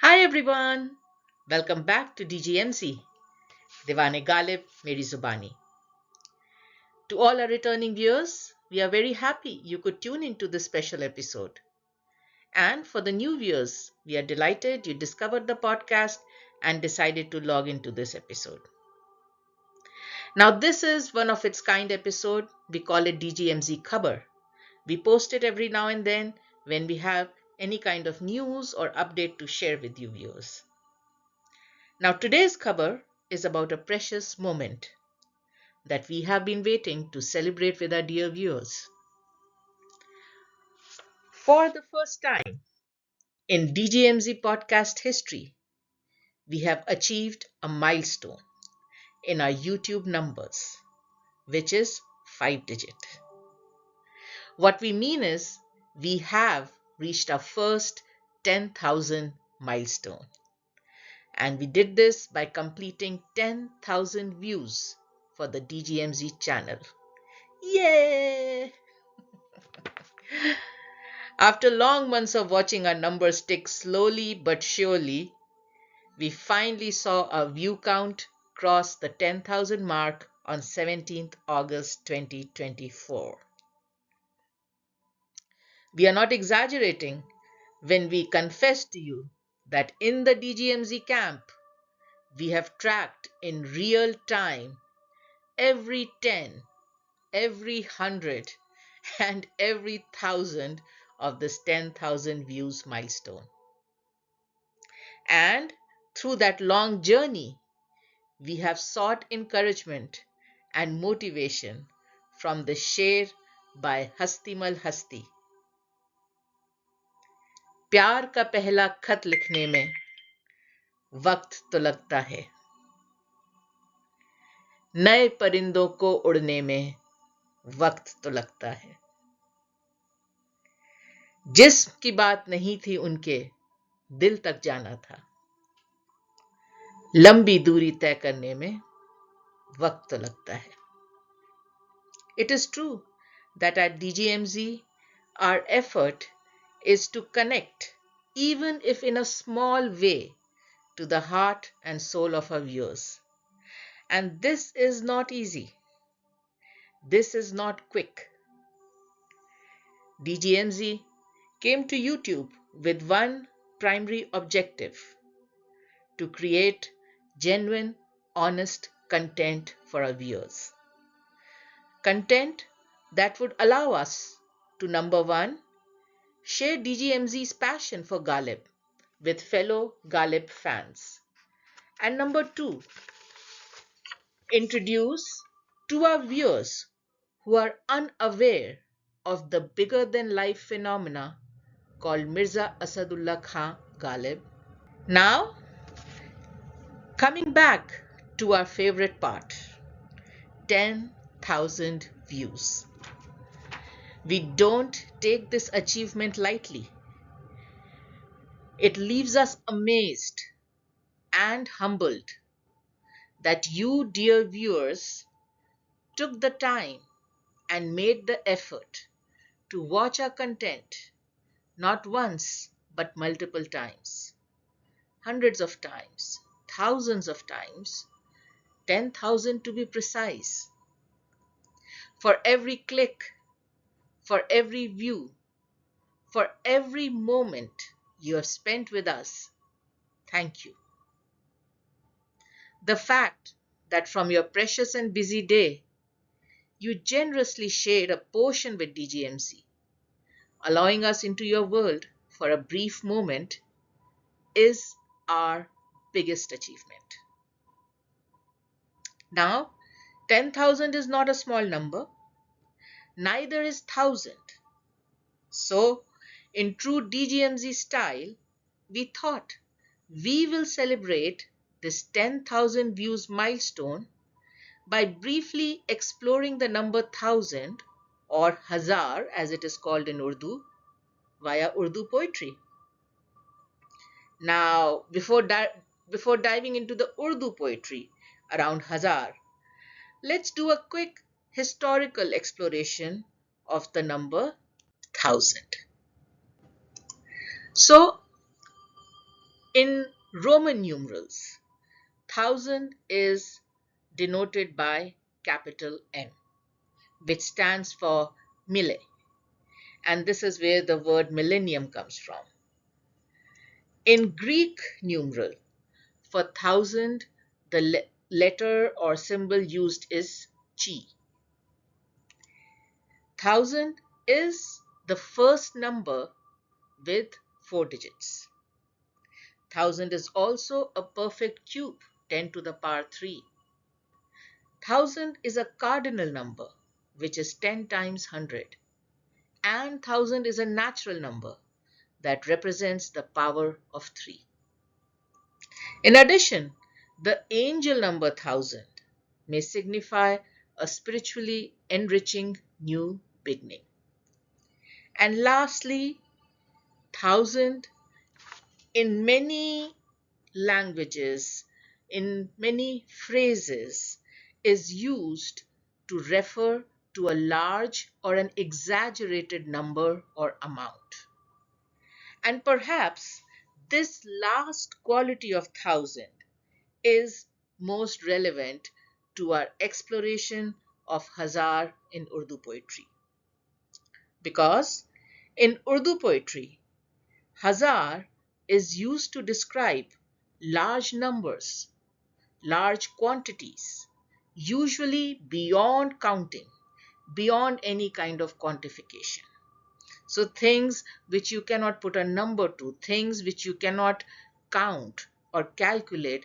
Hi everyone, welcome back to DGMZ, Diwan-e-Ghalib Meri Zubaani. To all our returning viewers, we are very happy you could tune into this special episode. And for the new viewers, we are delighted you discovered the podcast and decided to log into this episode. Now this is one of its kind episode. We call it DGMZ Khabar. We post it every now and then when we have any kind of news or update to share with you viewers. Now today's khabar is about a precious moment that we have been waiting to celebrate with our dear viewers. For the first time in DGMZ podcast history, we have achieved a milestone in our YouTube numbers, which is 5-digit. What we mean is we have reached our first 10,000 milestone. And we did this by completing 10,000 views for the DGMZ channel. Yay! After long months of watching our numbers tick slowly but surely, we finally saw our view count cross the 10,000 mark on 17th August 2024. We are not exaggerating when we confess to you that in the DGMZ camp, we have tracked in real time every 10, every 100, and every 1,000 of this 10,000 views milestone. And through that long journey, we have sought encouragement and motivation from the शेर by Hastimal हस्ती. प्यार का पहला खत लिखने में वक्त तो लगता है, नए परिंदों को उड़ने में वक्त तो लगता है. जिस्म की बात नहीं थी उनके, दिल तक जाना था. लंबी दूरी तय करने में वक्त तो लगता है. It is true that at DGMZ, our effort is to connect, even if in a small way, to the heart and soul of our viewers. And this is not easy. This is not quick. DGMZ came to YouTube with one primary objective: to create genuine, honest content for our viewers. Content that would allow us to, number one, share DGMZ's passion for Ghalib with fellow Ghalib fans. And number two, introduce to our viewers who are unaware of the bigger-than-life phenomena called Mirza Asadullah Khan Ghalib. Now, coming back to our favorite part, 10,000 views. We don't take this achievement lightly. It leaves us amazed and humbled that you, dear viewers, took the time and made the effort to watch our content not once but multiple times, hundreds of times, thousands of times, 10,000 to be precise. For every click, for every view, for every moment you have spent with us, thank you. The fact that from your precious and busy day, you generously shared a portion with DGMZ, allowing us into your world for a brief moment, is our biggest achievement. Now, 10,000 is not a small number, neither is 1,000. So, in true DGMZ style, we thought we will celebrate this 10,000 views milestone by briefly exploring the number 1,000 or Hazar as it is called in Urdu via Urdu poetry. Now, before diving into the Urdu poetry around Hazar, let's do a quick historical exploration of the number 1,000. So, in Roman numerals. 1000 is denoted by capital M, which stands for mille, and this is where the word millennium comes from. In Greek numeral, for 1000, the letter or symbol used is chi. 1000 is the first number with 4 digits. 1000 is also a perfect cube, 10 to the power 3. 1000 is a cardinal number, which is 10 times 100. And 1000 is a natural number that represents the power of 3. In addition, the angel number 1000 may signify a spiritually enriching new beginning. And lastly, 1000 in many languages, in many phrases, is used to refer to a large or an exaggerated number or amount. And perhaps this last quality of 1000 is most relevant to our exploration of Hazar in Urdu poetry. Because in Urdu poetry, Hazar is used to describe large numbers, large quantities, usually beyond counting, beyond any kind of quantification. So things which you cannot put a number to, things which you cannot count or calculate,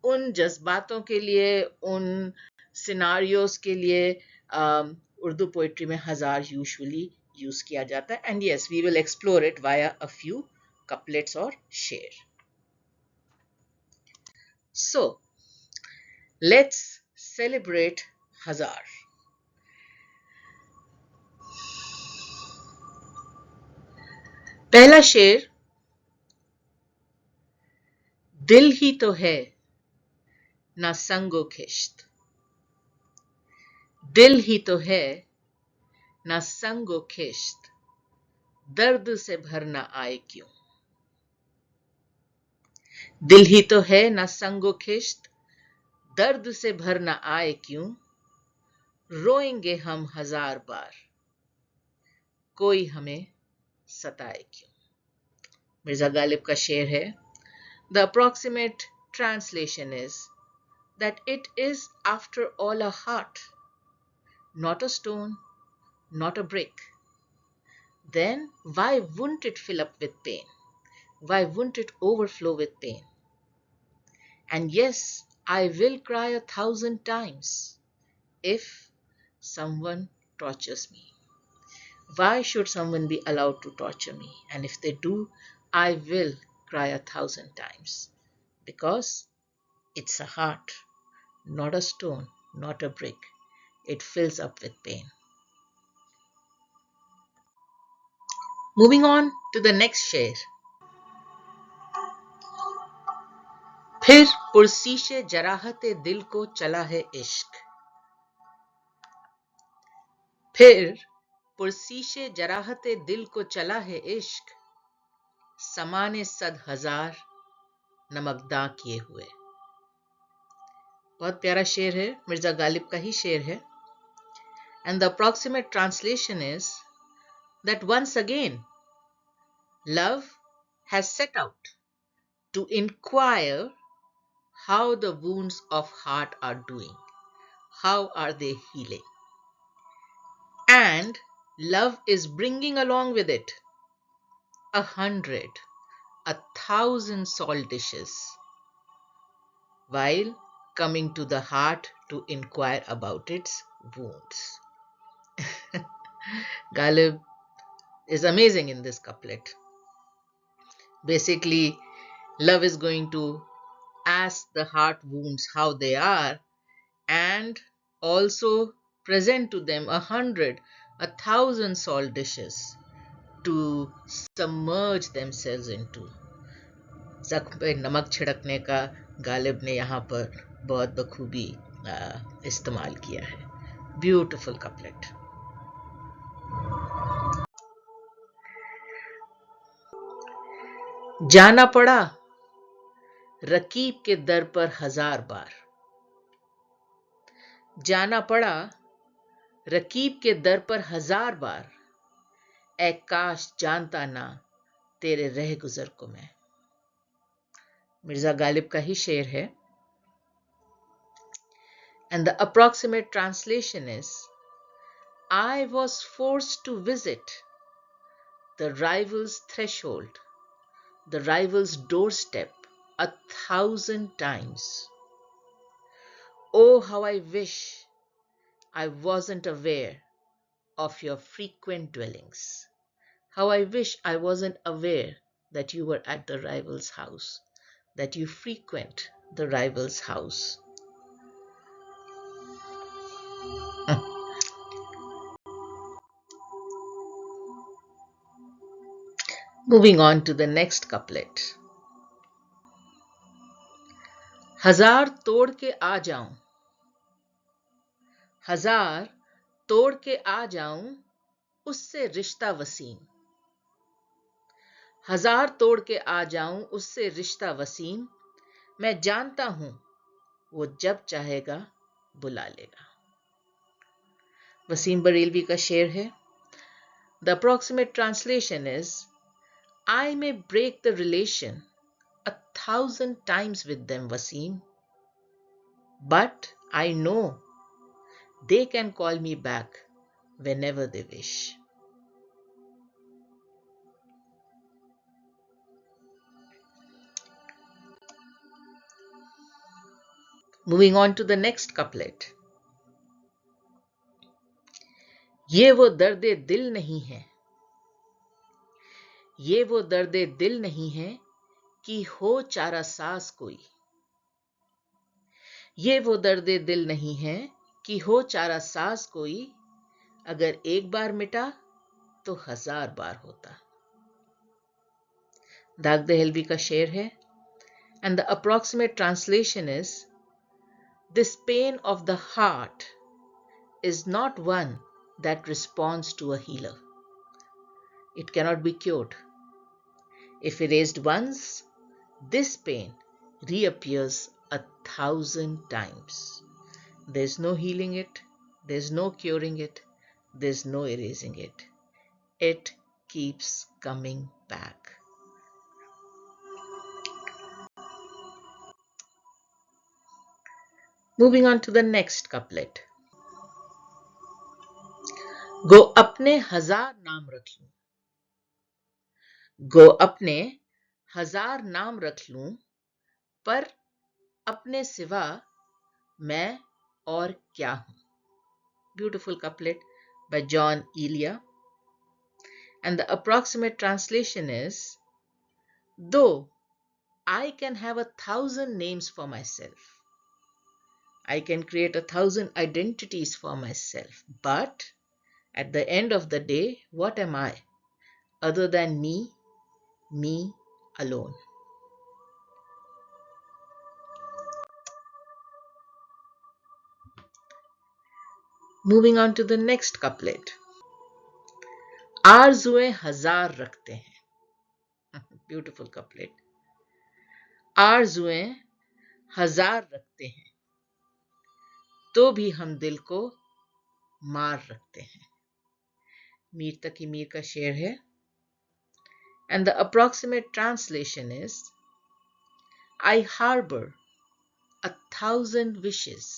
उन जज्बातों के लिए, उन scenarios के लिए Urdu poetry में हजार usually use किया जाता है. And yes, we will explore it via a few couplets or शेर. So, let's celebrate Hazar. पहला शेर. दिल ही तो है ना संगो खिश्त, दिल ही तो है ना संगो खिश्त, दर्द से भर ना आए क्यों. दिल ही तो है ना संगो खिश्त, दर्द से भर ना आए क्यों, रोएंगे हम हजार बार, कोई हमें सताए क्यों. मिर्जा गालिब का शेर है. The approximate translation is that it is after all a heart, not a stone, not a brick. Then why wouldn't it fill up with pain? Why wouldn't it overflow with pain? And yes, I will cry 1,000 times if someone tortures me. Why should someone be allowed to torture me? And if they do, I will cry 1,000 times. Because it's a heart, not a stone, not a brick. It fills up with pain. Moving on to the next शेर. फिर पुरसीशे जराहते दिल को चला है इश्क. फिर पुरसीशे जराहते दिल को चला है इश्क, समाने सद हजार नमकदा किए हुए. बहुत प्यारा शेर है, मिर्जा गालिब का ही शेर है. And the approximate translation is that once again, love has set out to inquire how the wounds of heart are doing, how are they healing. And love is bringing along with it 100, 1,000 salt dishes, while coming to the heart to inquire about its wounds. Ghalib is amazing in this couplet. Basically, love is going to ask the heart wounds how they are, and also present to them 100, 1,000 salt dishes to submerge themselves into. जख्म पे नमक छिड़कने का गालिब ने यहाँ पर बहुत बखूबी इस्तेमाल किया है. Beautiful couplet. जाना पड़ा रकीब के दर पर 1000 बार। जाना पड़ा रकीब के दर पर 1000 बार। ऐ काश जानता ना तेरे रह गुजर को मैं। मिर्जा गालिब का ही शेर है। And the approximate translation is, I was forced to visit the rival's threshold, the rival's doorstep 1,000 times. Oh, how I wish I wasn't aware of your frequent dwellings. How I wish I wasn't aware that you were at the rival's house, that you frequent the rival's house. Moving on to the next couplet. हजार तोड़ के आ जाऊं, हजार तोड़ के आ जाऊं, उससे रिश्ता वसीम। हजार तोड़ के आ जाऊं, उससे रिश्ता वसीम। मैं जानता हूं वो जब चाहेगा बुला लेगा। वसीम बरेलवी का शेर है। The approximate translation is, I may break the relation 1,000 times with them, Wasim, but I know they can call me back whenever they wish. Moving on to the next couplet. ये वो दर्दे दिल नहीं है, ये वो दर्दे दिल नहीं है कि हो चारा सास कोई। ये वो दर्दे दिल नहीं है कि हो चारा सास कोई। अगर एक बार मिटा तो 1000 बार होता। दाग दहलवी का शेर है। And the approximate translation is, this pain of the heart is not one that responds to a healer. It cannot be cured. If erased once, this pain reappears 1,000 times. There's no healing it, there's no curing it, there's no erasing it. It keeps coming back. Moving on to the next couplet. गो अपने 1000 नाम रख लूं, गो अपने 1000 नाम रख लूं, पर अपने सिवा मैं और क्या हूं। Beautiful couplet by John Elia. And the approximate translation is, though I can have 1,000 names for myself, I can create 1,000 identities for myself, but at the end of the day, what am I other than me alone? Moving on to the next couplet. आरज़ुएं 1000 रखते हैं. Beautiful couplet. आरज़ुएं 1000 रखते हैं, तो भी हम दिल को मार रखते हैं. मीर तकी मीर का शेर है. And the approximate translation is, I harbor 1,000 wishes.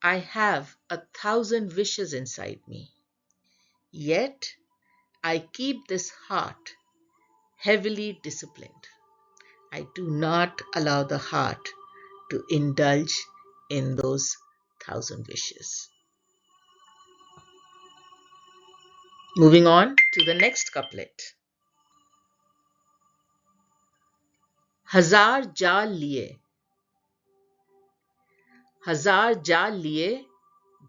I have 1,000 wishes inside me. Yet I keep this heart heavily disciplined. I do not allow the heart to indulge in those 1,000 wishes. Moving on to the next couplet. 1000 जाल लिए, 1000 जाल लिए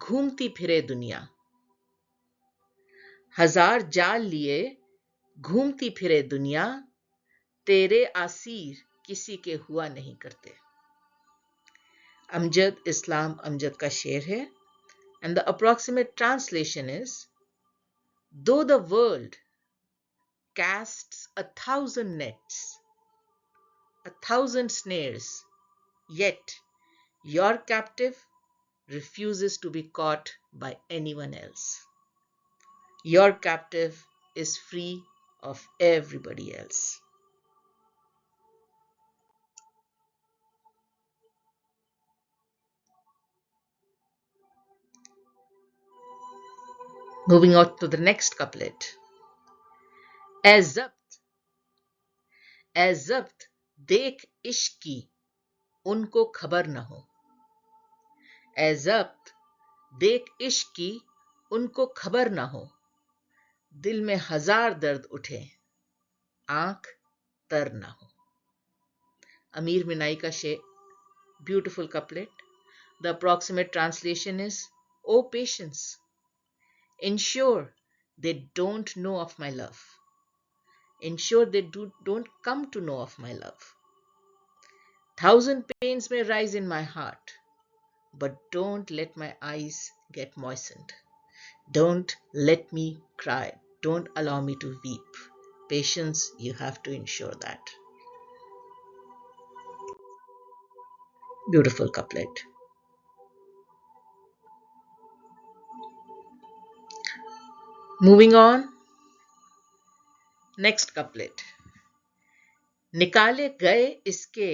घूमती फिरे दुनिया. 1000 जाल लिए घूमती फिरे दुनिया, तेरे आसीर किसी के हुआ नहीं करते. अमजद इस्लाम अमजद का शेर है. And the approximate translation is, though the world casts 1,000 nets, 1,000 snares, yet your captive refuses to be caught by anyone else. Your captive is free of everybody else. Moving on to the next couplet. ए ज़ब्त देख इश्क की उनको खबर न हो, ए ज़ब्त देख इश्क की उनको खबर न हो, दिल में हजार दर्द उठे आंख तर न हो. Amir Minai ka शेर, beautiful couplet. The approximate translation is, "O patience, ensure they don't know of my love. Ensure they don't come to know of my love. 1,000 pains may rise in my heart, but don't let my eyes get moistened. Don't let me cry. Don't allow me to weep. Patience, you have to ensure that." Beautiful couplet. Moving on, next couplet. निकाले गए इसके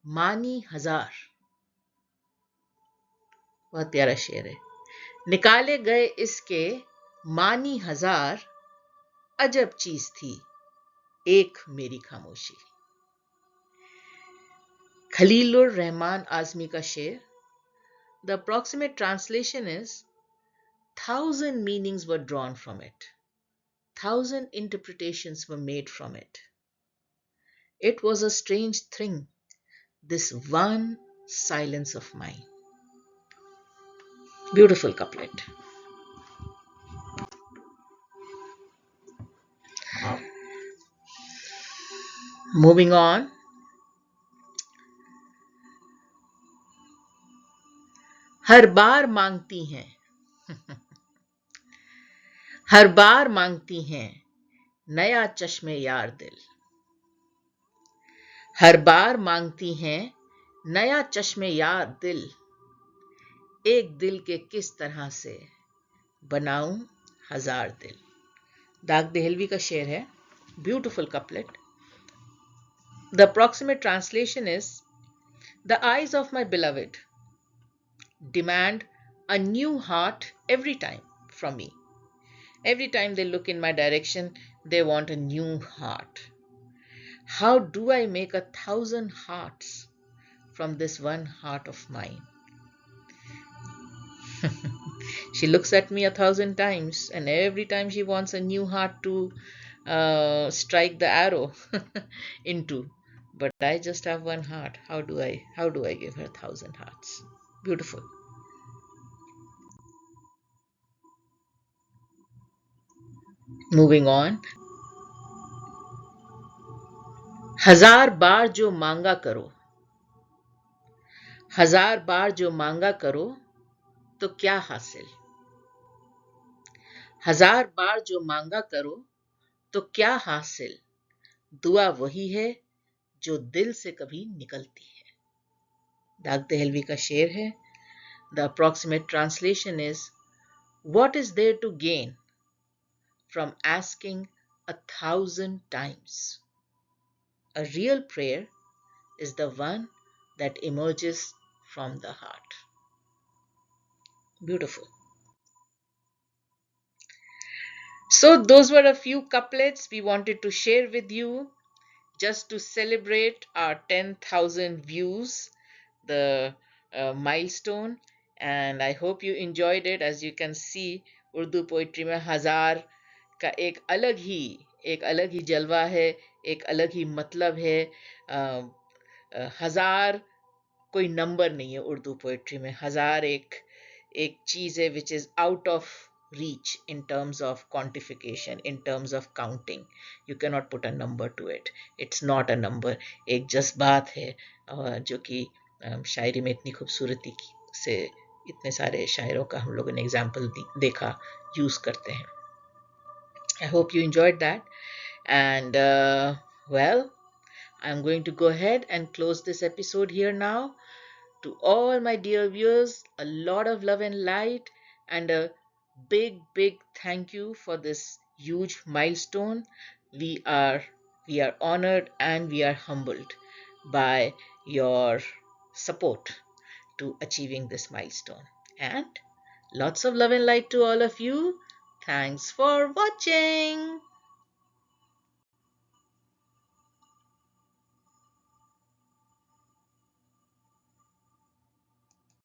मानी हजार. बहुत प्यारा शेर है. निकाले गए इसके मानी हजार, अजब चीज थी एक मेरी खामोशी. खलीलुर रहमान आजमी का शेर. The approximate translation is, 1,000 meanings were drawn from it. 1,000 interpretations were made from it. It was a strange thing, this one silence of mine. Beautiful couplet. Moving on. हर बार मांगती हैं, हर बार मांगती हैं नया चश्मे यार दिल. हर बार मांगती हैं नया चश्मे यार दिल. एक दिल के किस तरह से बनाऊं हजार दिल. दाग देहलवी का शेर है. Beautiful couplet. The approximate translation is, the eyes of my beloved demand a new heart every time from me. Every time they look in my direction, they want a new heart. How do I make 1,000 hearts from this one heart of mine? She looks at me 1,000 times, and every time she wants a new heart to strike the arrow into. But I just have one heart. How do I give her 1,000 hearts? Beautiful. Moving on. हजार बार जो मांगा करो, हजार बार जो मांगा करो तो क्या हासिल. हजार बार जो मांगा करो तो क्या हासिल. दुआ वही है जो दिल से कभी निकलती है. दाग देहलवी का शेर है. The approximate translation is, what is there to gain from asking 1,000 times? A real prayer is the one that emerges from the heart. Beautiful. So those were a few couplets we wanted to share with you just to celebrate our 10,000 views, the milestone, and I hope you enjoyed it. As you can see, Urdu poetry में हजार का एक अलग ही जलवा है, एक अलग ही मतलब है. हजार कोई नंबर नहीं है उर्दू पोएट्री में. हजार एक चीज है which is out of reach in terms of quantification, in terms of counting. You cannot put a number to it. It's not a number. एक जज्बात है जो कि शायरी में इतनी खूबसूरती से इतने सारे शायरों का हम लोगों ने एग्जाम्पल देखा, यूज करते हैं. I hope you enjoyed that. And well, I'm going to go ahead and close this episode here now. To all my dear viewers, a lot of love and light, and a big thank you for this huge milestone. We are we are honored and we are humbled by your support to achieving this milestone. And lots of love and light to all of you. Thanks for watching.